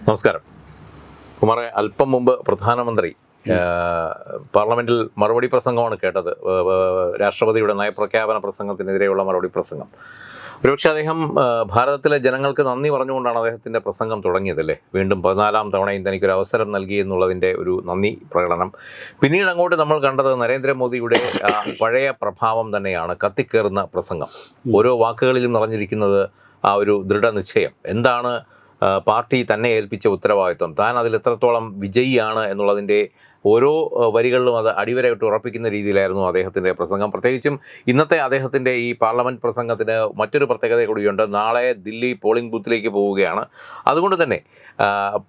നമസ്കാരം. കുമാറെ, അല്പം മുമ്പ് പ്രധാനമന്ത്രി പാർലമെന്റിൽ മറുപടി പ്രസംഗമാണ് കേട്ടത്. രാഷ്ട്രപതിയുടെ നയപ്രഖ്യാപന പ്രസംഗത്തിനെതിരെയുള്ള മറുപടി പ്രസംഗം. ഒരുപക്ഷെ അദ്ദേഹം ഭാരതത്തിലെ ജനങ്ങൾക്ക് നന്ദി പറഞ്ഞുകൊണ്ടാണ് അദ്ദേഹത്തിൻ്റെ പ്രസംഗം തുടങ്ങിയതല്ലേ. വീണ്ടും 14ാം തവണയും തനിക്കൊരു അവസരം നൽകി എന്നുള്ളതിൻ്റെ ഒരു നന്ദി പ്രകടനം. പിന്നീട് അങ്ങോട്ട് നമ്മൾ കണ്ടത് നരേന്ദ്രമോദിയുടെ പഴയ പ്രഭാവം തന്നെയാണ്, കത്തിക്കേറുന്ന പ്രസംഗം. ഓരോ വാക്കുകളിലും നിറഞ്ഞിരിക്കുന്നത് ആ ഒരു ദൃഢനിശ്ചയം. എന്താണ് പാർട്ടി തന്നെ ഏൽപ്പിച്ച ഉത്തരവാദിത്വം, താൻ അതിൽ എത്രത്തോളം വിജയിയാണ് എന്നുള്ളതിൻ്റെ ഓരോ വരികളിലും അത് അടിവരയിട്ട് ഉറപ്പിക്കുന്ന രീതിയിലായിരുന്നു അദ്ദേഹത്തിൻ്റെ പ്രസംഗം. പ്രത്യേകിച്ചും ഇന്നത്തെ അദ്ദേഹത്തിൻ്റെ ഈ പാർലമെൻറ്റ് പ്രസംഗത്തിന് മറ്റൊരു പ്രത്യേകത കൂടിയുണ്ട്. നാളെ ദില്ലി പോളിംഗ് ബൂത്തിലേക്ക് പോവുകയാണ്. അതുകൊണ്ട് തന്നെ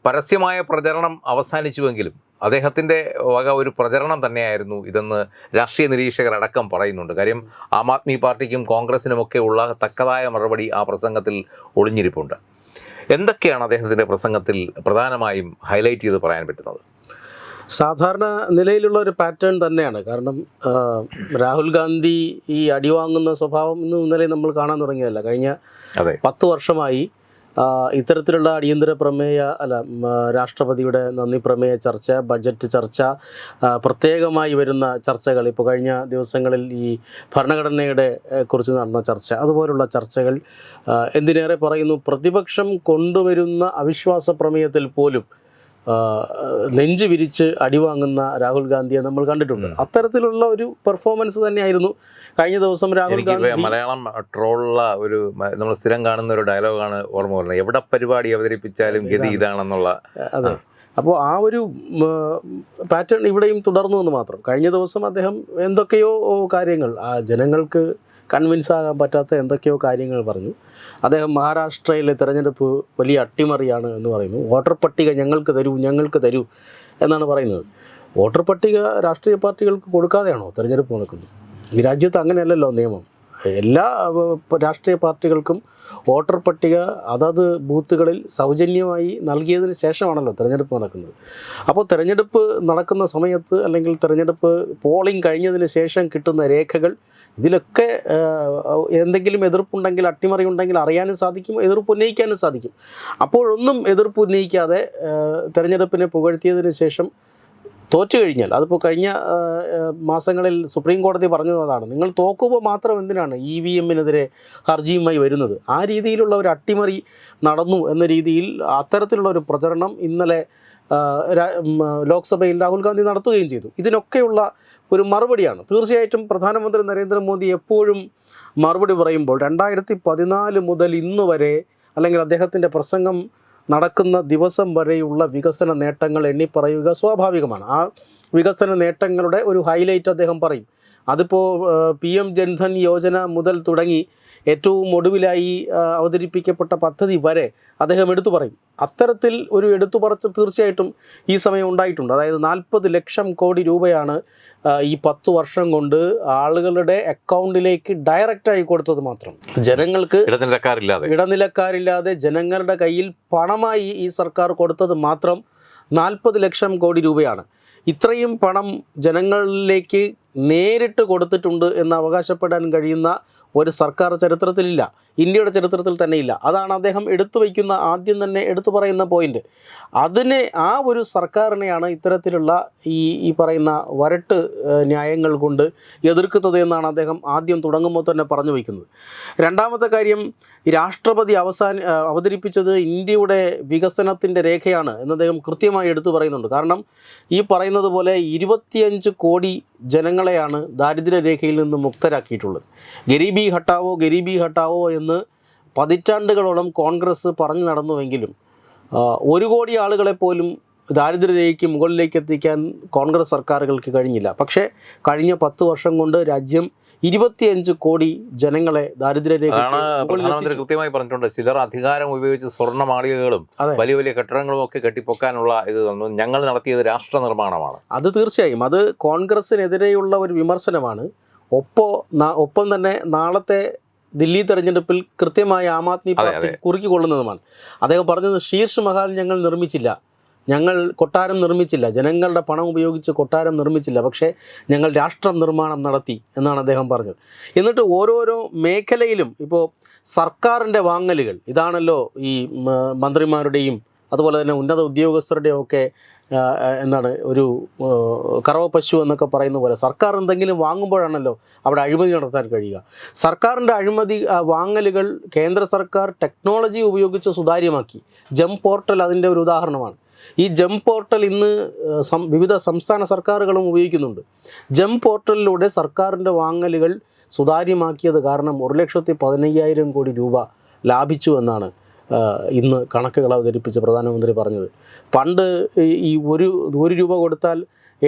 പരസ്യമായ പ്രചരണം അവസാനിച്ചുവെങ്കിലും അദ്ദേഹത്തിൻ്റെ വക ഒരു പ്രചരണം തന്നെയായിരുന്നു ഇതെന്ന് രാഷ്ട്രീയ നിരീക്ഷകരടക്കം പറയുന്നുണ്ട്. കാര്യം ആം ആദ്മി പാർട്ടിക്കും കോൺഗ്രസിനുമൊക്കെ ഉള്ള തക്കതായ മറുപടി ആ പ്രസംഗത്തിൽ ഒളിഞ്ഞിരിപ്പുണ്ട്. എന്തൊക്കെയാണ് അദ്ദേഹത്തിൻ്റെ പ്രസംഗത്തിൽ പ്രധാനമായും ഹൈലൈറ്റ് ചെയ്ത് പറയാൻ പറ്റുന്നത്? സാധാരണ നിലയിലുള്ള ഒരു പാറ്റേൺ തന്നെയാണ്. കാരണം രാഹുൽ ഗാന്ധി ഈ അടിവാങ്ങുന്ന സ്വഭാവം ഇന്നലെ നമ്മൾ കാണാൻ തുടങ്ങിയതല്ല. കഴിഞ്ഞ 10 വർഷമായി ഇത്തരത്തിലുള്ള അടിയന്തര പ്രമേയ രാഷ്ട്രപതിയുടെ നന്ദി പ്രമേയ ചർച്ച, ബഡ്ജറ്റ് ചർച്ച, പ്രത്യേകമായി വരുന്ന ചർച്ചകൾ, ഇപ്പോൾ കഴിഞ്ഞ ദിവസങ്ങളിൽ ഈ ഭരണഘടനയുടെ കുറിച്ച് നടന്ന ചർച്ച, അതുപോലുള്ള ചർച്ചകൾ, എന്തിനേറെ പറയുന്നു, പ്രതിപക്ഷം കൊണ്ടുവരുന്ന അവിശ്വാസ പ്രമേയത്തിൽ പോലും നെഞ്ചു വിരിച്ച് അടിവാങ്ങുന്ന രാഹുൽ ഗാന്ധിയെ നമ്മൾ കണ്ടിട്ടുണ്ട്. അത്തരത്തിലുള്ള ഒരു പെർഫോമൻസ് തന്നെയായിരുന്നു കഴിഞ്ഞ ദിവസം രാഹുൽ ഗാന്ധി. മലയാളം ട്രോളുള്ള ഒരു നമ്മൾ സ്ഥിരം കാണുന്ന ഒരു ഡയലോഗാണ് ഓർമ്മ വരുന്നത്, എവിടെ പരിപാടി അവതരിപ്പിച്ചാലും ഗതി ഇതാണെന്നുള്ള. അതെ, അപ്പോൾ ആ ഒരു പാറ്റേൺ ഇവിടെയും തുടർന്നു എന്ന് മാത്രം. കഴിഞ്ഞ ദിവസം അദ്ദേഹം എന്തൊക്കെയോ കാര്യങ്ങൾ, ജനങ്ങൾക്ക് കൺവിൻസ് ആകാൻ പറ്റാത്ത എന്തൊക്കെയോ കാര്യങ്ങൾ പറഞ്ഞു. അദ്ദേഹം മഹാരാഷ്ട്രയിലെ തിരഞ്ഞെടുപ്പ് വലിയ അട്ടിമറിയാണ് എന്ന് പറയുന്നു. വോട്ടർ പട്ടിക ഞങ്ങൾക്ക് തരൂ എന്നാണ് പറയുന്നത്. വോട്ടർ പട്ടിക രാഷ്ട്രീയ പാർട്ടികൾക്ക് കൊടുക്കാതെയാണോ തിരഞ്ഞെടുപ്പ് നടക്കുന്നത്? ഈ രാജ്യത്ത് അങ്ങനെയല്ലല്ലോ നിയമം. എല്ലാ രാഷ്ട്രീയ പാർട്ടികൾക്കും വോട്ടർ പട്ടിക അതത് ബൂത്തുകളിൽ സൗജന്യമായി നൽകിയതിന് ശേഷമാണല്ലോ തിരഞ്ഞെടുപ്പ് നടക്കുന്നത്. അപ്പോൾ തിരഞ്ഞെടുപ്പ് നടക്കുന്ന സമയത്ത്, അല്ലെങ്കിൽ തിരഞ്ഞെടുപ്പ് പോളിംഗ് കഴിഞ്ഞതിന് ശേഷം കിട്ടുന്ന രേഖകൾ, ഇതിലൊക്കെ എന്തെങ്കിലും എതിർപ്പുണ്ടെങ്കിൽ, അട്ടിമറി ഉണ്ടെങ്കിൽ അറിയാനും സാധിക്കും, എതിർപ്പ് ഉന്നയിക്കാനും സാധിക്കും. അപ്പോഴൊന്നും എതിർപ്പ് ഉന്നയിക്കാതെ തിരഞ്ഞെടുപ്പിനെ പുകഴ്ത്തിയതിന് ശേഷം തോറ്റു കഴിഞ്ഞാൽ, അതിപ്പോൾ കഴിഞ്ഞ മാസങ്ങളിൽ സുപ്രീം കോടതി പറഞ്ഞതാണ്, നിങ്ങൾ തോക്കുമ്പോൾ മാത്രം എന്തിനാണ് EVM-നെതിരെ ഹർജിയുമായി വരുന്നത്? ആ രീതിയിലുള്ള ഒരു അട്ടിമറി നടന്നു എന്ന രീതിയിൽ അത്തരത്തിലുള്ള ഒരു പ്രചരണം ഇന്നലെ ലോക്സഭയിൽ രാഹുൽ ഗാന്ധി നടത്തുകയും ചെയ്തു. ഇതിനൊക്കെയുള്ള ഒരു മറുപടിയാണ്. തീർച്ചയായിട്ടും പ്രധാനമന്ത്രി നരേന്ദ്രമോദി എപ്പോഴും മറുപടി പറയുമ്പോൾ 2014 മുതൽ ഇന്ന് വരെ, അല്ലെങ്കിൽ അദ്ദേഹത്തിൻ്റെ പ്രസംഗം നടക്കുന്ന ദിവസം വരെയുള്ള വികസന നേട്ടങ്ങൾ എണ്ണി പറയുക സ്വാഭാവികമാണ്. ആ വികസന നേട്ടങ്ങളുടെ ഒരു ഹൈലൈറ്റ് അദ്ദേഹം പറയും. അതിപ്പോൾ PM ജൻധൻ യോജന മുതൽ തുടങ്ങി ഏറ്റവും ഒടുവിലായി അവതരിപ്പിക്കപ്പെട്ട പദ്ധതി വരെ അദ്ദേഹം എടുത്തു പറയും. അത്തരത്തിൽ ഒരു എടുത്തുപറച്ചിൽ തീർച്ചയായിട്ടും ഈ സമയം ഉണ്ടായിട്ടുണ്ട്. അതായത് 40 ലക്ഷം കോടി രൂപയാണ് ഈ 10 വർഷം കൊണ്ട് ആളുകളുടെ അക്കൗണ്ടിലേക്ക് ഡയറക്റ്റായി കൊടുത്തത് മാത്രം. ജനങ്ങൾക്ക് ഇടനിലക്കാരില്ലാതെ ജനങ്ങളുടെ കയ്യിൽ പണമായി ഈ സർക്കാർ കൊടുത്തത് മാത്രം 40 ലക്ഷം കോടി രൂപയാണ്. ഇത്രയും പണം ജനങ്ങളിലേക്ക് നേരിട്ട് കൊടുത്തിട്ടുണ്ട് എന്ന് അവകാശപ്പെടാൻ കഴിയുന്ന ഒരു സർക്കാർ ചരിത്രത്തിലില്ല, ഇന്ത്യയുടെ ചരിത്രത്തിൽ തന്നെയില്ല. അതാണ് അദ്ദേഹം എടുത്തു വയ്ക്കുന്ന, ആദ്യം തന്നെ എടുത്തു പറയുന്ന പോയിന്റ്. അതിനെ, ആ ഒരു സർക്കാരിനെയാണ് ഇത്തരത്തിലുള്ള ഈ പറയുന്ന വരട്ട് ന്യായങ്ങൾ കൊണ്ട് എതിർക്കുന്നത് എന്നാണ് അദ്ദേഹം ആദ്യം തുടങ്ങുമ്പോൾ തന്നെ പറഞ്ഞു വയ്ക്കുന്നത്. രണ്ടാമത്തെ കാര്യം, രാഷ്ട്രപതി അവതരിപ്പിച്ചത് ഇന്ത്യയുടെ വികസനത്തിൻ്റെ രേഖയാണ് എന്ന് അദ്ദേഹം കൃത്യമായി എടുത്തു പറയുന്നുണ്ട്. കാരണം ഈ പറയുന്നത് പോലെ 25 കോടി ജനങ്ങളെയാണ് ദാരിദ്ര്യരേഖയിൽ നിന്ന് മുക്തരാക്കിയിട്ടുള്ളത്. ഗരീബി ഹട്ടാവോ എന്ന് പതിറ്റാണ്ടുകളോളം കോൺഗ്രസ് പറഞ്ഞു നടന്നുവെങ്കിലും 1 കോടി ആളുകളെ പോലും ദാരിദ്ര്യരേഖയ്ക്ക് മുകളിലേക്ക് എത്തിക്കാൻ കോൺഗ്രസ് സർക്കാരുകൾക്ക് കഴിഞ്ഞില്ല. പക്ഷേ കഴിഞ്ഞ 10 വർഷം കൊണ്ട് രാജ്യം 25 കോടി ജനങ്ങളെ ദാരിദ്ര്യരേഖ കൃത്യമായി പറഞ്ഞിട്ടുണ്ട്. ചിലർ അധികാരം ഉപയോഗിച്ച് സ്വർണ്ണ മാളികകളും വലിയ വലിയ കെട്ടിടങ്ങളും ഒക്കെ കെട്ടിപ്പൊക്കാനുള്ള ഇത് തന്നു. ഞങ്ങൾ നടത്തിയത് രാഷ്ട്ര നിർമ്മാണമാണ്. അത് തീർച്ചയായും അത് കോൺഗ്രസിനെതിരെയുള്ള ഒരു വിമർശനമാണ്. ഒപ്പം തന്നെ നാളത്തെ ദില്ലി തെരഞ്ഞെടുപ്പിൽ കൃത്യമായി ആം ആദ്മി പാർട്ടി കുറുക്കിക്കൊള്ളുന്നതുമാണ്. അദ്ദേഹം പറഞ്ഞത്, ശീർഷ് മഹാൽ ഞങ്ങൾ നിർമ്മിച്ചില്ല, ഞങ്ങൾ കൊട്ടാരം നിർമ്മിച്ചില്ല, ജനങ്ങളുടെ പണം ഉപയോഗിച്ച് കൊട്ടാരം നിർമ്മിച്ചില്ല, പക്ഷേ ഞങ്ങൾ രാഷ്ട്ര നിർമ്മാണം നടത്തി എന്നാണ് അദ്ദേഹം പറഞ്ഞത്. എന്നിട്ട് ഓരോരോ മേഖലയിലും ഇപ്പോൾ സർക്കാരിൻ്റെ വാങ്ങലുകൾ, ഇതാണല്ലോ ഈ മന്ത്രിമാരുടെയും അതുപോലെ തന്നെ ഉന്നത ഉദ്യോഗസ്ഥരുടെയൊക്കെ എന്താണ് ഒരു കറവ പശു എന്നൊക്കെ പറയുന്ന പോലെ സർക്കാർ എന്തെങ്കിലും വാങ്ങുമ്പോഴാണല്ലോ അവിടെ അഴിമതി നടത്താൻ കഴിയുക. സർക്കാരിൻ്റെ അഴിമതി വാങ്ങലുകൾ കേന്ദ്ര സർക്കാർ ടെക്നോളജി ഉപയോഗിച്ച് സുതാര്യമാക്കി. ജം പോർട്ടൽ അതിൻ്റെ ഒരു ഉദാഹരണമാണ്. ഈ ജം പോർട്ടൽ ഇന്ന് വിവിധ സംസ്ഥാന സർക്കാരുകളും ഉപയോഗിക്കുന്നുണ്ട്. ജം പോർട്ടലിലൂടെ സർക്കാരിൻ്റെ വാങ്ങലുകൾ സുതാര്യമാക്കിയത് കാരണം 1,15,000 കോടി രൂപ ലാഭിച്ചു എന്നാണ് ഇന്ന് കണക്കുകൾ അവതരിപ്പിച്ച് പ്രധാനമന്ത്രി പറഞ്ഞത്. പണ്ട് ഈ ഒരു രൂപ കൊടുത്താൽ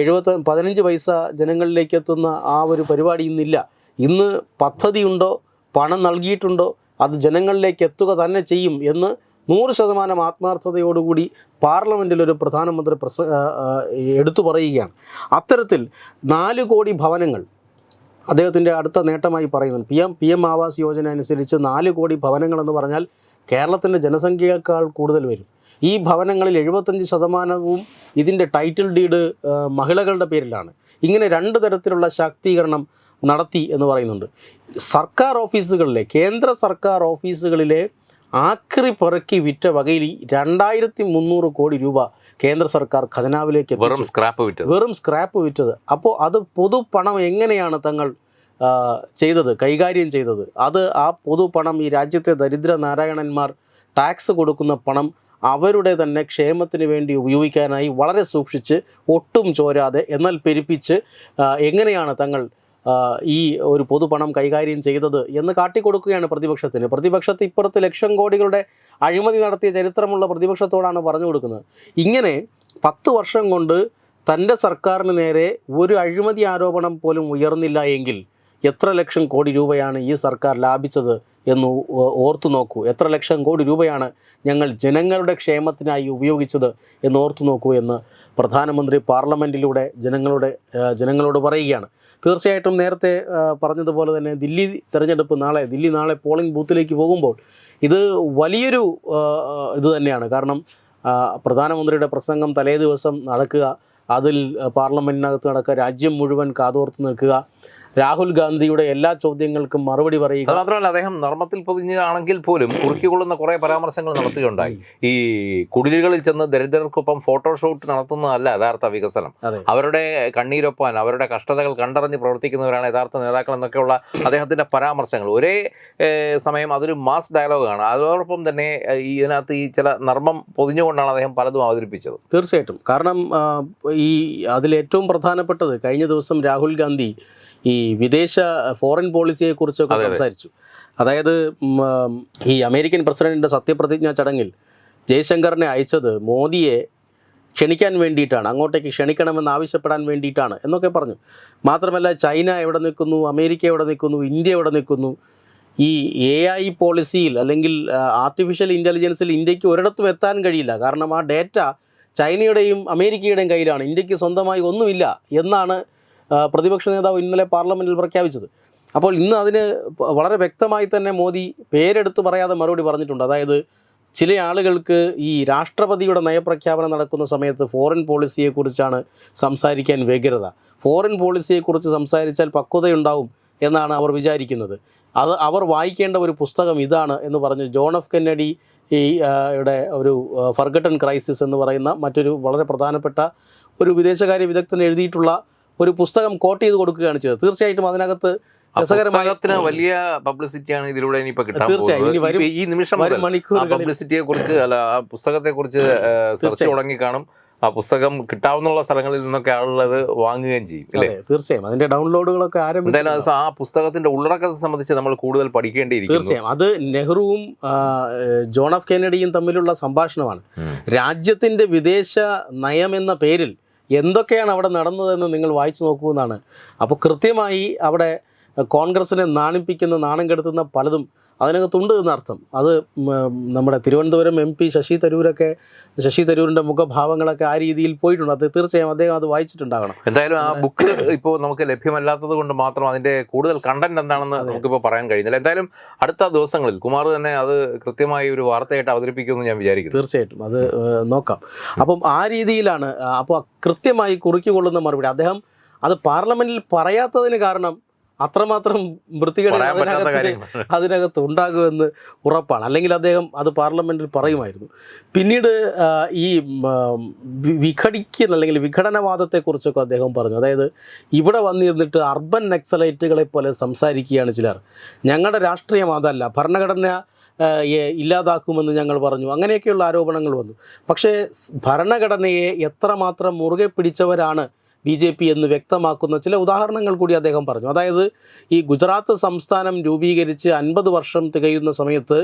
15 പൈസ ജനങ്ങളിലേക്ക് എത്തുന്ന ആ ഒരു പരിപാടി ഇന്നില്ല. ഇന്ന് പദ്ധതിയുണ്ടോ, പണം നൽകിയിട്ടുണ്ടോ, അത് ജനങ്ങളിലേക്ക് എത്തുക തന്നെ ചെയ്യും എന്ന് 100% ആത്മാർത്ഥതയോടുകൂടി പാർലമെൻറ്റിൽ ഒരു പ്രധാനമന്ത്രി എടുത്തു പറയുകയാണ്. അത്തരത്തിൽ 4 കോടി ഭവനങ്ങൾ അദ്ദേഹത്തിൻ്റെ അടുത്ത നേട്ടമായി പറയുന്നുണ്ട്. PM ആവാസ് യോജന അനുസരിച്ച് 4 കോടി ഭവനങ്ങളെന്ന് പറഞ്ഞാൽ കേരളത്തിൻ്റെ ജനസംഖ്യയേക്കാൾ കൂടുതൽ വരും. ഈ ഭവനങ്ങളിൽ 75% ഇതിൻ്റെ ടൈറ്റിൽ ഡീഡ് മഹിളകളുടെ പേരിലാണ്. ഇങ്ങനെ 2 തരത്തിലുള്ള ശാക്തീകരണം നടത്തി എന്ന് പറയുന്നുണ്ട്. സർക്കാർ ഓഫീസുകളിലെ കേന്ദ്ര സർക്കാർ ഓഫീസുകളിലെ ആക്രി പെറുക്കി വിറ്റ വകയിൽ 2,300 കോടി രൂപ കേന്ദ്ര സർക്കാർ ഖജനാവിലേക്ക് വെറും സ്ക്രാപ്പ് വിറ്റത്. അപ്പോൾ അത് പൊതുപണം എങ്ങനെയാണ് തങ്ങൾ കൈകാര്യം ചെയ്തത്? അത് ആ പൊതുപണം ഈ രാജ്യത്തെ ദരിദ്ര നാരായണന്മാർ ടാക്സ് കൊടുക്കുന്ന പണം അവരുടെ തന്നെ ക്ഷേമത്തിന് വേണ്ടി ഉപയോഗിക്കാനായി വളരെ സൂക്ഷിച്ച് ഒട്ടും ചോരാതെ എന്നാൽ പെരുപ്പിച്ച് എങ്ങനെയാണ് തങ്ങൾ ഈ ഒരു പൊതുപണം കൈകാര്യം ചെയ്തത് എന്ന് കാട്ടിക്കൊടുക്കുകയാണ് പ്രതിപക്ഷത്തിന്. പ്രതിപക്ഷത്ത് ഇപ്പുറത്ത് ലക്ഷം കോടികളുടെ അഴിമതി നടത്തിയ ചരിത്രമുള്ള പ്രതിപക്ഷത്തോടാണ് പറഞ്ഞു കൊടുക്കുന്നത്. ഇങ്ങനെ 10 വർഷം കൊണ്ട് തൻ്റെ സർക്കാരിന് നേരെ ഒരു അഴിമതി ആരോപണം പോലും ഉയർന്നില്ല എങ്കിൽ എത്ര ലക്ഷം കോടി രൂപയാണ് ഈ സർക്കാർ ലാഭിച്ചത് എന്ന് ഓർത്തു നോക്കൂ. എത്ര ലക്ഷം കോടി രൂപയാണ് ഞങ്ങൾ ജനങ്ങളുടെ ക്ഷേമത്തിനായി ഉപയോഗിച്ചത് എന്ന് ഓർത്തു നോക്കൂ എന്ന് പ്രധാനമന്ത്രി പാർലമെൻറ്റിലൂടെ ജനങ്ങളോട് പറയുകയാണ്. തീർച്ചയായിട്ടും നേരത്തെ പറഞ്ഞതുപോലെ തന്നെ ദില്ലി നാളെ പോളിംഗ് ബൂത്തിലേക്ക് പോകുമ്പോൾ ഇത് വലിയൊരു ഇത് തന്നെയാണ്. കാരണം പ്രധാനമന്ത്രിയുടെ പ്രസംഗം തലേ ദിവസം നടക്കുക, അതിൽ പാർലമെൻറ്റിനകത്ത് നടക്കുക, രാജ്യം മുഴുവൻ കാതോർത്ത് നിൽക്കുക, രാഹുൽ ഗാന്ധിയുടെ എല്ലാ ചോദ്യങ്ങൾക്കും മറുപടി പറയുക. അത് മാത്രമല്ല, അദ്ദേഹം നർമ്മത്തിൽ പൊതിഞ്ഞാണെങ്കിൽ പോലും കുറുക്കിക്കൊള്ളുന്ന കുറേ പരാമർശങ്ങൾ നടത്തുകയുണ്ടായി. ഈ കുടിലുകളിൽ ചെന്ന് ദരിദ്രർക്കൊപ്പം ഫോട്ടോഷൂട്ട് നടത്തുന്നതല്ല യഥാർത്ഥ വികസനം, അവരുടെ കണ്ണീരൊപ്പാൻ അവരുടെ കഷ്ടതകൾ കണ്ടറിഞ്ഞ് പ്രവർത്തിക്കുന്നവരാണ് യഥാർത്ഥ നേതാക്കൾ എന്നൊക്കെയുള്ള അദ്ദേഹത്തിൻ്റെ പരാമർശങ്ങൾ ഒരേ സമയം അതൊരു മാസ് ഡയലോഗാണ്. അതോടൊപ്പം തന്നെ ഇതിനകത്ത് ഈ ചില നർമ്മം പൊതിഞ്ഞുകൊണ്ടാണ് അദ്ദേഹം പലതും അവതരിപ്പിച്ചത്. തീർച്ചയായിട്ടും. കാരണം ഈ അതിലേറ്റവും പ്രധാനപ്പെട്ടത് കഴിഞ്ഞ ദിവസം രാഹുൽ ഗാന്ധി ഈ ഫോറിൻ പോളിസിയെക്കുറിച്ചൊക്കെ സംസാരിച്ചു. അതായത് ഈ അമേരിക്കൻ പ്രസിഡന്റിൻ്റെ സത്യപ്രതിജ്ഞാ ചടങ്ങിൽ ജയശങ്കറിനെ അയച്ചത് മോദിയെ ക്ഷണിക്കാൻ വേണ്ടിയിട്ടാണ്, അങ്ങോട്ടേക്ക് ക്ഷണിക്കണമെന്ന് ആവശ്യപ്പെടാൻ വേണ്ടിയിട്ടാണ് എന്നൊക്കെ പറഞ്ഞു. മാത്രമല്ല ചൈന എവിടെ നിൽക്കുന്നു, അമേരിക്ക എവിടെ നിൽക്കുന്നു, ഇന്ത്യ എവിടെ നിൽക്കുന്നു, ഈ AI പോളിസിയിൽ അല്ലെങ്കിൽ ആർട്ടിഫിഷ്യൽ ഇൻ്റലിജൻസിൽ ഇന്ത്യക്ക് ഒരിടത്തും എത്താൻ കഴിയില്ല. കാരണം ആ ഡേറ്റ ചൈനയുടെയും അമേരിക്കയുടെയും കയ്യിലാണ്, ഇന്ത്യക്ക് സ്വന്തമായി ഒന്നുമില്ല എന്നാണ് പ്രതിപക്ഷ നേതാവ് ഇന്നലെ പാർലമെൻറ്റിൽ പ്രഖ്യാപിച്ചത്. അപ്പോൾ ഇന്ന് അതിന് വളരെ വ്യക്തമായി തന്നെ മോദി പേരെടുത്ത് പറയാതെ മറുപടി പറഞ്ഞിട്ടുണ്ട്. അതായത് ചില ആളുകൾക്ക് ഈ രാഷ്ട്രപതിയുടെ നയപ്രഖ്യാപനം നടക്കുന്ന സമയത്ത് ഫോറിൻ പോളിസിയെക്കുറിച്ചാണ് സംസാരിക്കാൻ വ്യഗ്രത. ഫോറിൻ പോളിസിയെക്കുറിച്ച് സംസാരിച്ചാൽ പക്വതയുണ്ടാവും എന്നാണ് അവർ വിചാരിക്കുന്നത്. അത് അവർ വായിക്കേണ്ട ഒരു പുസ്തകം ഇതാണ് എന്ന് പറഞ്ഞ് ജോൺ എഫ് കെന്നഡി യുടെ ഒരു ഫർഗട്ടൺ ക്രൈസിസ് എന്ന് പറയുന്ന മറ്റൊരു വളരെ പ്രധാനപ്പെട്ട ഒരു വിദേശകാര്യ വിദഗ്ധൻ എഴുതിയിട്ടുള്ള ഒരു പുസ്തകം കോട്ട് ചെയ്ത് കൊടുക്കുകയാണ് ചെയ്തത്. തീർച്ചയായിട്ടും അതിനകത്ത് രസകരമായ വലിയ പബ്ലിസിറ്റിയാണ് ഇതിലൂടെ ഇനിയിപ്പോൾ കിട്ടാൻ. തീർച്ചയായും ഈ നിമിഷം പബ്ലിസിറ്റിയെ കുറിച്ച് അല്ല ആ പുസ്തകത്തെ കുറിച്ച് സെർച്ച് തുടങ്ങി കാണും. ആ പുസ്തകം കിട്ടാവുന്ന സ്ഥലങ്ങളിൽ നിന്നൊക്കെ ആളുള്ളത് വാങ്ങുകയും ചെയ്യും അല്ലേ? തീർച്ചയായും അതിന്റെ ഡൗൺലോഡുകളൊക്കെ എന്തായാലും ആ പുസ്തകത്തിന്റെ ഉള്ളടക്കത്തെ സംബന്ധിച്ച് നമ്മൾ കൂടുതൽ പഠിക്കേണ്ടിയിരിക്കും. തീർച്ചയായും അത് നെഹ്റുവും ജോൺ എഫ് കെന്നഡിയും തമ്മിലുള്ള സംഭാഷണമാണ്. രാജ്യത്തിന്റെ വിദേശ നയം എന്ന പേരിൽ എന്തൊക്കെയാണ് അവിടെ നടന്നതെന്ന് നിങ്ങൾ വായിച്ചു നോക്കൂ എന്നാണ്. അപ്പോൾ കൃത്യമായി അവിടെ കോൺഗ്രസിനെ നാണിപ്പിക്കുന്ന നാണം കെടുത്തുന്ന പലതും അതിനകത്തുണ്ട് എന്നർത്ഥം. അത് നമ്മുടെ തിരുവനന്തപുരം MP ശശി തരൂരിൻ്റെ മുഖഭാവങ്ങളൊക്കെ ആ രീതിയിൽ പോയിട്ടുണ്ട്. അത് തീർച്ചയായും അദ്ദേഹം അത് വായിച്ചിട്ടുണ്ടാകണം. എന്തായാലും ആ ബുക്ക് ഇപ്പോൾ നമുക്ക് ലഭ്യമല്ലാത്തത് കൊണ്ട് മാത്രം അതിൻ്റെ കൂടുതൽ കണ്ടന്റ് എന്താണെന്ന് നമുക്കിപ്പോൾ പറയാൻ കഴിയുന്നില്ല. എന്തായാലും അടുത്ത ദിവസങ്ങളിൽ കുമാർ തന്നെ അത് കൃത്യമായി ഒരു വാർത്തയായിട്ട് അവതരിപ്പിക്കുമെന്ന് ഞാൻ വിചാരിക്കുന്നു. തീർച്ചയായിട്ടും അത് നോക്കാം. അപ്പം ആ രീതിയിലാണ് അപ്പോൾ കൃത്യമായി കുറിക്കൊള്ളുന്ന മറുപടി അദ്ദേഹം അത് പാർലമെൻറ്റിൽ പറയാത്തതിന് കാരണം അത്രമാത്രം വൃത്തികേട് പറയാൻ പറ്റാത്ത അതിനകത്ത് കാര്യങ്ങൾ. അതിനകത്ത് ഉണ്ടാകുമെന്ന് ഉറപ്പാണ്. അല്ലെങ്കിൽ അദ്ദേഹം അത് പാർലമെൻറ്റിൽ പറയുമായിരുന്നു. പിന്നീട് ഈ അല്ലെങ്കിൽ വിഘടനവാദത്തെക്കുറിച്ചൊക്കെ അദ്ദേഹം പറഞ്ഞു. അതായത് ഇവിടെ വന്നിരുന്നിട്ട് അർബൻ നക്സലൈറ്റുകളെ പോലെ സംസാരിക്കുകയാണ് ചിലർ. ഞങ്ങളുടെ രാഷ്ട്രീയം അതല്ല, ഭരണഘടന ഇല്ലാതാക്കുമെന്ന് ഞങ്ങൾ പറഞ്ഞു. അങ്ങനെയൊക്കെയുള്ള ആരോപണങ്ങൾ വന്നു. പക്ഷേ ഭരണഘടനയെ എത്രമാത്രം മുറുകെ പിടിച്ചവരാണ് BJP എന്ന് വ്യക്തമാക്കുന്ന ചില ഉദാഹരണങ്ങൾ കൂടി അദ്ദേഹം പറഞ്ഞു. അതായത് ഈ ഗുജറാത്ത് സംസ്ഥാനം രൂപീകരിച്ച് 50 വർഷം തികയുന്ന സമയത്ത്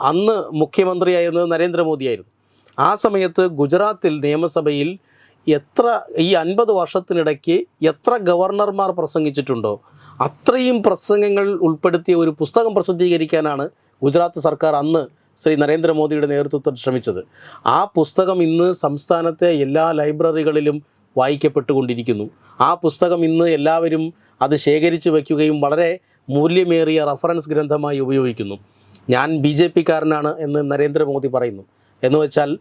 അന്ന് മുഖ്യമന്ത്രിയായിരുന്നത് നരേന്ദ്രമോദിയായിരുന്നു. ആ സമയത്ത് ഗുജറാത്തിൽ നിയമസഭയിൽ ഈ 50 വർഷത്തിനിടയ്ക്ക് എത്ര ഗവർണർമാർ പ്രസംഗിച്ചിട്ടുണ്ടോ അത്രയും പ്രസംഗങ്ങൾ ഉൾപ്പെടുത്തിയ ഒരു പുസ്തകം പ്രസിദ്ധീകരിക്കാനാണ് ഗുജറാത്ത് സർക്കാർ അന്ന് ശ്രീ നരേന്ദ്രമോദിയുടെ നേതൃത്വത്തിൽ ശ്രമിച്ചത്. ആ പുസ്തകം ഇന്ന് സംസ്ഥാനത്തെ എല്ലാ ലൈബ്രറികളിലും വായിക്കപ്പെട്ടുകൊണ്ടിരിക്കുന്നു. ആ പുസ്തകം ഇന്ന് എല്ലാവരും അത് ശേഖരിച്ചു വയ്ക്കുകയും വളരെ മൂല്യമേറിയ റഫറൻസ് ഗ്രന്ഥമായി ഉപയോഗിക്കുന്നു. ഞാൻ BJP-കാരനാണ് എന്ന് നരേന്ദ്രമോദി പറയുന്നു. എന്ന് വെച്ചാൽ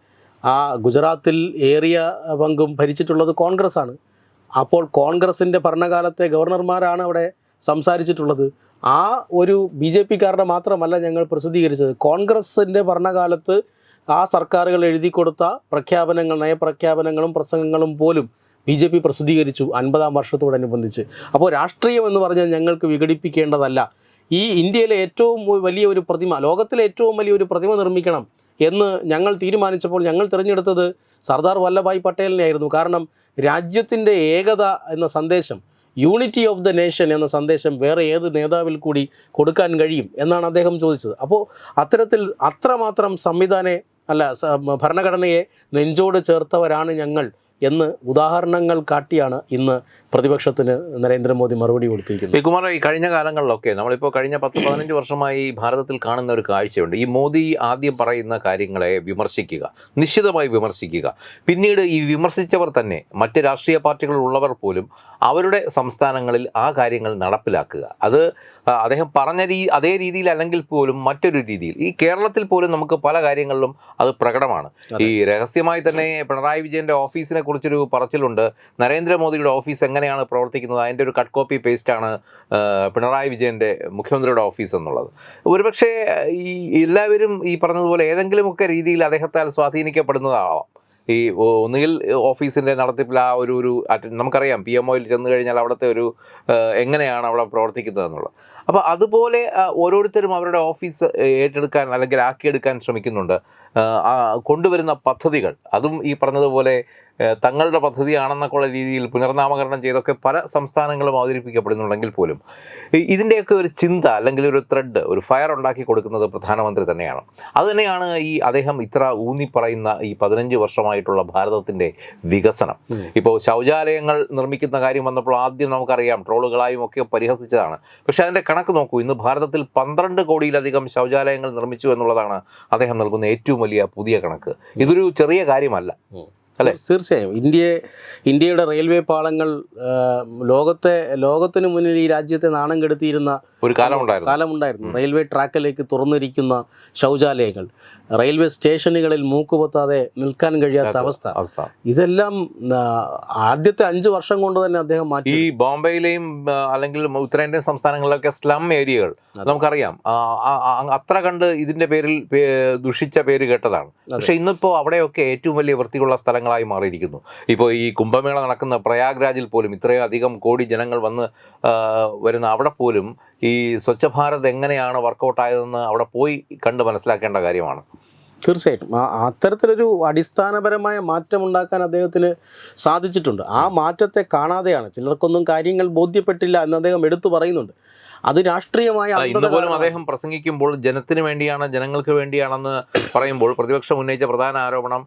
ആ ഗുജറാത്തിൽ ഏറിയ പങ്കും ഭരിച്ചിട്ടുള്ളത് കോൺഗ്രസ്സാണ്. അപ്പോൾ കോൺഗ്രസിൻ്റെ ഭരണകാലത്തെ ഗവർണർമാരാണ് അവിടെ സംസാരിച്ചിട്ടുള്ളത്. ആ ഒരു BJP-കാരുടെ മാത്രമല്ല ഞങ്ങൾ പ്രസിദ്ധീകരിച്ചത്. കോൺഗ്രസിൻ്റെ ഭരണകാലത്ത് ആ സർക്കാരുകൾ എഴുതി കൊടുത്ത പ്രഖ്യാപനങ്ങൾ, നയപ്രഖ്യാപനങ്ങളും പ്രസംഗങ്ങളും പോലും BJP പ്രസിദ്ധീകരിച്ചു 50-ാം വർഷത്തോടനുബന്ധിച്ച്. അപ്പോൾ രാഷ്ട്രീയം എന്ന് പറഞ്ഞാൽ ഞങ്ങൾക്ക് വിഘടിപ്പിക്കേണ്ടതല്ല. ഈ ഇന്ത്യയിലെ ഏറ്റവും വലിയ ഒരു പ്രതിമ, ലോകത്തിലെ ഏറ്റവും വലിയൊരു പ്രതിമ നിർമ്മിക്കണം എന്ന് ഞങ്ങൾ തീരുമാനിച്ചപ്പോൾ ഞങ്ങൾ തിരഞ്ഞെടുത്തത് സർദാർ വല്ലഭായ് പട്ടേലിനെയായിരുന്നു. കാരണം രാജ്യത്തിൻ്റെ ഏകത എന്ന സന്ദേശം, യൂണിറ്റി ഓഫ് ദ നേഷൻ എന്ന സന്ദേശം വേറെ ഏത് നേതാവിൽ കൂടി കൊടുക്കാൻ കഴിയും എന്നാണ് അദ്ദേഹം ചോദിച്ചത്. അപ്പോൾ അത്തരത്തിൽ അത്രമാത്രം ഭരണഘടനയെ നെഞ്ചോട് ചേർത്തവരാണ് ഞങ്ങൾ എന്ന് ഉദാഹരണങ്ങൾ കാട്ടിയാണ് ഇന്ന് പ്രതിപക്ഷത്തിന് നരേന്ദ്രമോദി മറുപടി കൊടുത്തിരിക്കുന്നത്. കുമാർ, ഈ കഴിഞ്ഞ കാലങ്ങളിലൊക്കെ നമ്മളിപ്പോൾ കഴിഞ്ഞ 10-15 വർഷമായി ഭാരതത്തിൽ കാണുന്ന ഒരു കാഴ്ചയുണ്ട്. ഈ മോദി ആദ്യം പറയുന്ന കാര്യങ്ങളെ വിമർശിക്കുക, നിശ്ചിതമായി വിമർശിക്കുക. പിന്നീട് ഈ വിമർശിച്ചവർ തന്നെ മറ്റ് രാഷ്ട്രീയ പാർട്ടികളുള്ളവർ പോലും അവരുടെ സംസ്ഥാനങ്ങളിൽ ആ കാര്യങ്ങൾ നടപ്പിലാക്കുക. അത് അദ്ദേഹം പറഞ്ഞ അതേ രീതിയിൽ അല്ലെങ്കിൽ പോലും മറ്റൊരു രീതിയിൽ. ഈ കേരളത്തിൽ പോലും നമുക്ക് പല കാര്യങ്ങളിലും അത് പ്രകടമാണ്. ഈ രഹസ്യമായി തന്നെ പിണറായി വിജയൻ്റെ ഓഫീസിനെ കുറിച്ചൊരു പറച്ചിലുണ്ട്. നരേന്ദ്രമോദിയുടെ ഓഫീസ് എങ്ങനെയാണ് പ്രവർത്തിക്കുന്നത് അതിൻ്റെ ഒരു കട്ട് കോപ്പി പേസ്റ്റാണ് പിണറായി വിജയൻ്റെ മുഖ്യമന്ത്രിയുടെ ഓഫീസ് എന്നുള്ളത്. ഒരുപക്ഷെ ഈ എല്ലാവരും ഈ പറഞ്ഞതുപോലെ ഏതെങ്കിലുമൊക്കെ രീതിയിൽ അദ്ദേഹത്താൽ സ്വാധീനിക്കപ്പെടുന്നതാവാം. ഈ ഒന്നുകിൽ ഓഫീസിൻ്റെ നടത്തിപ്പിൽ ആ ഒരു നമുക്കറിയാം PMOയിൽ ചെന്ന് കഴിഞ്ഞാൽ അവിടുത്തെ ഒരു എങ്ങനെയാണ് അവിടെ പ്രവർത്തിക്കുന്നത് എന്നുള്ളത്. അപ്പോൾ അതുപോലെ ഓരോരുത്തരും അവരുടെ ഓഫീസ് ഏറ്റെടുക്കാൻ അല്ലെങ്കിൽ ആക്കിയെടുക്കാൻ ശ്രമിക്കുന്നുണ്ട്. കൊണ്ടുവരുന്ന പദ്ധതികൾ അതും ഈ പറഞ്ഞതുപോലെ തങ്ങളുടെ പദ്ധതിയാണെന്നൊക്കെയുള്ള രീതിയിൽ പുനർനാമകരണം ചെയ്തൊക്കെ പല സംസ്ഥാനങ്ങളും അവതരിപ്പിക്കപ്പെടുന്നുണ്ടെങ്കിൽ പോലും ഇതിൻ്റെയൊക്കെ ഒരു ചിന്ത അല്ലെങ്കിൽ ഒരു ത്രെഡ്, ഒരു ഫയർ ഉണ്ടാക്കി കൊടുക്കുന്നത് പ്രധാനമന്ത്രി തന്നെയാണ്. അതുതന്നെയാണ് ഈ അദ്ദേഹം ഇത്ര ഊന്നി പറയുന്ന ഈ 15 വർഷമായിട്ടുള്ള ഭാരതത്തിൻ്റെ വികസനം. ഇപ്പോൾ ശൗചാലയങ്ങൾ നിർമ്മിക്കുന്ന കാര്യം വന്നപ്പോൾ ആദ്യം നമുക്കറിയാം ട്രോളുകളായും ഒക്കെ പരിഹസിച്ചതാണ്. പക്ഷേ അതിൻ്റെ കണക്ക് നോക്കൂ, ഇന്ന് ഭാരതത്തിൽ 12 കോടിയിലധികം ശൗചാലയങ്ങൾ നിർമ്മിച്ചു എന്നുള്ളതാണ് അദ്ദേഹം നൽകുന്ന ഏറ്റവും വലിയ പുതിയ കണക്ക്. ഇതൊരു ചെറിയ കാര്യമല്ല. അല്ലേ? തീർച്ചയായും ഇന്ത്യയുടെ റെയിൽവേ പാളങ്ങൾ ലോകത്തിന് മുന്നിൽ ഈ രാജ്യത്തെ നാണം കെടുത്തിയിരുന്ന ഒരു കാലമുണ്ടായിരുന്നു. റെയിൽവേ ട്രാക്കിലേക്ക് തുറന്നിരിക്കുന്ന ശൗചാലയങ്ങൾ, റെയിൽവേ സ്റ്റേഷനുകളിൽ മൂക്കുപൊത്താതെ നിൽക്കാൻ കഴിയാത്ത അവസ്ഥ, ഇതെല്ലാം ആദ്യത്തെ 5 വർഷം കൊണ്ട് തന്നെ അദ്ദേഹം മാറ്റി. ഈ ബോംബെയിലെയും അല്ലെങ്കിൽ ഉത്തരേന്ത്യൻ സംസ്ഥാനങ്ങളിലൊക്കെ സ്ലം ഏരിയകൾ നമുക്കറിയാം, അത്ര കണ്ട് ഇതിൻ്റെ പേരിൽ ദുഷിച്ച പേര് കേട്ടതാണ്. പക്ഷേ ഇന്നിപ്പോൾ അവിടെയൊക്കെ ഏറ്റവും വലിയ വൃത്തിയുള്ള സ്ഥലങ്ങളായി മാറിയിരിക്കുന്നു. ഇപ്പോൾ ഈ കുംഭമേള നടക്കുന്ന പ്രയാഗ്രാജിൽ പോലും ഇത്രയും അധികം കോടി ജനങ്ങൾ വരുന്ന അവിടെ പോലും ഈ സ്വച്ഛ ഭാരത് എങ്ങനെയാണ് വർക്കൗട്ടായതെന്ന് അവിടെ പോയി കണ്ട് മനസ്സിലാക്കേണ്ട കാര്യമാണ്. തീർച്ചയായിട്ടും അത്തരത്തിലൊരു അടിസ്ഥാനപരമായ മാറ്റം ഉണ്ടാക്കാൻ അദ്ദേഹത്തിന് സാധിച്ചിട്ടുണ്ട്. ആ മാറ്റത്തെ കാണാതെയാണ് ചിലർക്കൊന്നും കാര്യങ്ങൾ ബോധ്യപ്പെട്ടില്ല എന്ന് അദ്ദേഹം എടുത്തു പറയുന്നുണ്ട്. അത് രാഷ്ട്രീയമായ ഇന്ന് പോലും അദ്ദേഹം പ്രസംഗിക്കുമ്പോൾ ജനത്തിന് വേണ്ടിയാണ്, ജനങ്ങൾക്ക് വേണ്ടിയാണെന്ന് പറയുമ്പോൾ പ്രതിപക്ഷം ഉന്നയിച്ച പ്രധാന ആരോപണം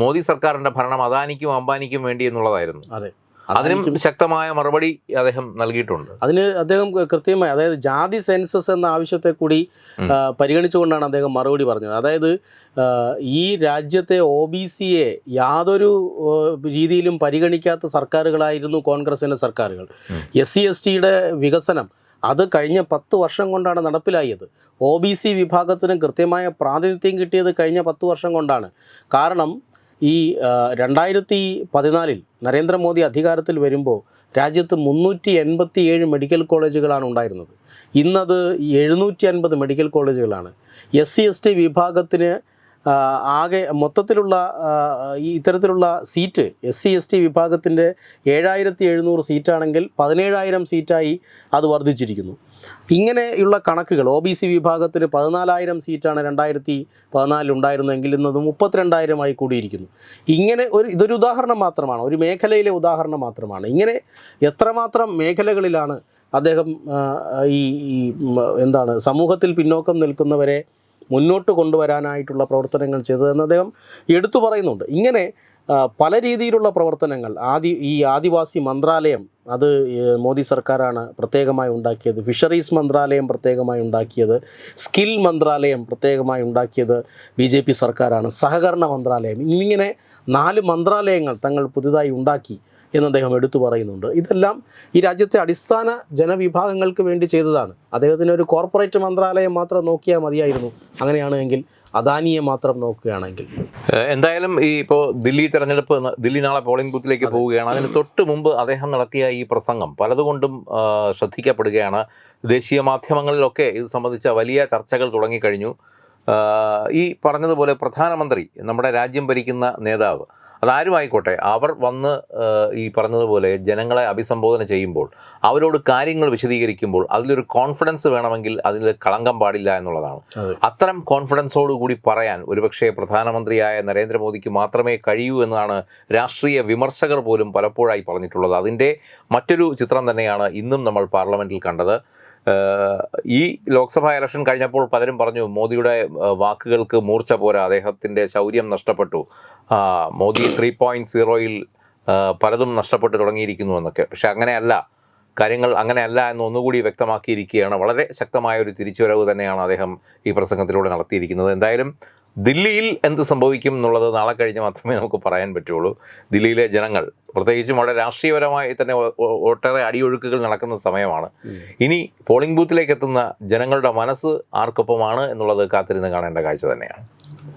മോദി സർക്കാരിൻ്റെ ഭരണം അദാനിക്കും അംബാനിക്കും വേണ്ടി എന്നുള്ളതായിരുന്നു. അതെ, അതിനും ശക്തമായ മറുപടി അദ്ദേഹം നൽകിയിട്ടുണ്ട്. അതിന് അദ്ദേഹം കൃത്യമായി, അതായത് ജാതി സെൻസസ് എന്ന ആവശ്യത്തെ കൂടി പരിഗണിച്ചുകൊണ്ടാണ് അദ്ദേഹം മറുപടി പറഞ്ഞത്. അതായത് ഈ രാജ്യത്തെ OBC-യെ യാതൊരു രീതിയിലും പരിഗണിക്കാത്ത സർക്കാരുകളായിരുന്നു കോൺഗ്രസിൻ്റെ സർക്കാരുകൾ. SC/ST-യുടെ വികസനം അത് കഴിഞ്ഞ 10 വർഷം കൊണ്ടാണ് നടപ്പിലായത്. OBC വിഭാഗത്തിന് കൃത്യമായ പ്രാതിനിധ്യം കിട്ടിയത് കഴിഞ്ഞ 10 വർഷം കൊണ്ടാണ്. കാരണം ഈ 2014 നരേന്ദ്രമോദി അധികാരത്തിൽ വരുമ്പോൾ രാജ്യത്ത് 387 മെഡിക്കൽ കോളേജുകളാണ് ഉണ്ടായിരുന്നത്. ഇന്നത് 750 മെഡിക്കൽ കോളേജുകളാണ്. SC/ST വിഭാഗത്തിന് ആകെ മൊത്തത്തിലുള്ള ഈ ഇത്തരത്തിലുള്ള സീറ്റ് SC/ST വിഭാഗത്തിൻ്റെ 7700 സീറ്റാണെങ്കിൽ 17000 സീറ്റായി അത് വർദ്ധിച്ചിരിക്കുന്നു. ഇങ്ങനെയുള്ള കണക്കുകൾ OBC വിഭാഗത്തിന് 14000 സീറ്റാണ് 2014 ഉണ്ടായിരുന്നതെങ്കിൽ ഇന്നത് 32,000 കൂടിയിരിക്കുന്നു. ഇങ്ങനെ ഇതൊരു ഉദാഹരണം മാത്രമാണ്, ഒരു മേഖലയിലെ ഉദാഹരണം മാത്രമാണ്. ഇങ്ങനെ എത്രമാത്രം മേഖലകളിലാണ് അദ്ദേഹം എന്താണ് സമൂഹത്തിൽ പിന്നോക്കം നിൽക്കുന്നവരെ മുന്നോട്ട് കൊണ്ടുവരാനായിട്ടുള്ള പ്രവർത്തനങ്ങൾ ചെയ്തതെന്ന് അദ്ദേഹം എടുത്തു പറയുന്നുണ്ട്. ഇങ്ങനെ പല രീതിയിലുള്ള പ്രവർത്തനങ്ങൾ ഈ ആദിവാസി മന്ത്രാലയം അത് മോദി സർക്കാരാണ് പ്രത്യേകമായി ഉണ്ടാക്കിയത്. ഫിഷറീസ് മന്ത്രാലയം പ്രത്യേകമായി ഉണ്ടാക്കിയത്. സ്കിൽ മന്ത്രാലയം പ്രത്യേകമായി ഉണ്ടാക്കിയത് BJP സർക്കാരാണ്. സഹകരണ മന്ത്രാലയം, ഇങ്ങനെ 4 മന്ത്രാലയങ്ങൾ തങ്ങൾ പുതുതായി ഉണ്ടാക്കി എന്ന് അദ്ദേഹം എടുത്തു പറയുന്നുണ്ട്. ഇതെല്ലാം ഈ രാജ്യത്തെ അടിസ്ഥാന ജനവിഭാഗങ്ങൾക്ക് വേണ്ടി ചെയ്തതാണ്. അദ്ദേഹത്തിന് ഒരു കോർപ്പറേറ്റ് മന്ത്രാലയം മാത്രം നോക്കിയാൽ മതിയായിരുന്നു. അങ്ങനെയാണെങ്കിൽ അദാനിയെ മാത്രം നോക്കുകയാണെങ്കിൽ. എന്തായാലും ഇപ്പോൾ ദില്ലി നാളെ പോളിംഗ് ബൂത്തിലേക്ക് പോവുകയാണ്. അതിന് തൊട്ട് മുമ്പ് അദ്ദേഹം നടത്തിയ ഈ പ്രസംഗം പലതുകൊണ്ടും ശ്രദ്ധിക്കപ്പെടുകയാണ്. ദേശീയ മാധ്യമങ്ങളിലൊക്കെ ഇത് സംബന്ധിച്ച വലിയ ചർച്ചകൾ തുടങ്ങിക്കഴിഞ്ഞു. ഈ പറഞ്ഞതുപോലെ പ്രധാനമന്ത്രി, നമ്മുടെ രാജ്യം ഭരിക്കുന്ന നേതാവ്, അതാരുമായിക്കോട്ടെ, അവർ വന്ന് ഈ പറഞ്ഞതുപോലെ ജനങ്ങളെ അഭിസംബോധന ചെയ്യുമ്പോൾ, അവരോട് കാര്യങ്ങൾ വിശദീകരിക്കുമ്പോൾ അതിലൊരു കോൺഫിഡൻസ് വേണമെങ്കിൽ അതിൽ കളങ്കം പാടില്ല എന്നുള്ളതാണ്. അത്തരം കോൺഫിഡൻസോടുകൂടി പറയാൻ ഒരുപക്ഷെ പ്രധാനമന്ത്രിയായ നരേന്ദ്രമോദിക്ക് മാത്രമേ കഴിയൂ എന്നാണ് രാഷ്ട്രീയ വിമർശകർ പോലും പലപ്പോഴായി പറഞ്ഞിട്ടുള്ളത്. അതിൻ്റെ മറ്റൊരു ചിത്രം തന്നെയാണ് ഇന്നും നമ്മൾ പാർലമെൻറ്റിൽ കണ്ടത്. ഈ ലോക്സഭാ ഇലക്ഷൻ കഴിഞ്ഞപ്പോൾ പലരും പറഞ്ഞു മോദിയുടെ വാക്കുകൾക്ക് മൂർച്ച പോരാ, അദ്ദേഹത്തിൻ്റെ ശൗര്യം നഷ്ടപ്പെട്ടു, മോദി 3.0-ൽ പലതും നഷ്ടപ്പെട്ടു തുടങ്ങിയിരിക്കുന്നു എന്നൊക്കെ. പക്ഷെ അങ്ങനെയല്ല, കാര്യങ്ങൾ അങ്ങനെയല്ല എന്ന് ഒന്നുകൂടി വ്യക്തമാക്കിയിരിക്കുകയാണ്. വളരെ ശക്തമായ ഒരു തിരിച്ചുവരവ് തന്നെയാണ് അദ്ദേഹം ഈ പ്രസംഗത്തിലൂടെ നടത്തിയിരിക്കുന്നത്. എന്തായാലും ദില്ലിയിൽ എന്ത് സംഭവിക്കും എന്നുള്ളത് നാളെ കഴിഞ്ഞ് മാത്രമേ നമുക്ക് പറയാൻ പറ്റുള്ളൂ. ദില്ലിയിലെ ജനങ്ങൾ, പ്രത്യേകിച്ചും അവിടെ രാഷ്ട്രീയപരമായി തന്നെ ഒട്ടേറെ അടിയൊഴുക്കുകൾ നടക്കുന്ന സമയമാണ്. ഇനി പോളിംഗ് ബൂത്തിലേക്ക് എത്തുന്ന ജനങ്ങളുടെ മനസ്സ് ആർക്കൊപ്പമാണ് എന്നുള്ളത് കാത്തിരുന്ന് കാണേണ്ട കാഴ്ച തന്നെയാണ്.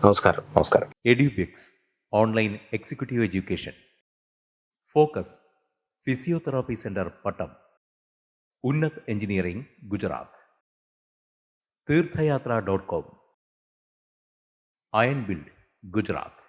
നമസ്കാരം. Edubix online executive education, focus physiotherapy centre Pattom, Unnat engineering Gujarat, തീർത്ഥയാത്ര.com, അയൺ ബിൽഡ് ഗുജറാത്ത്.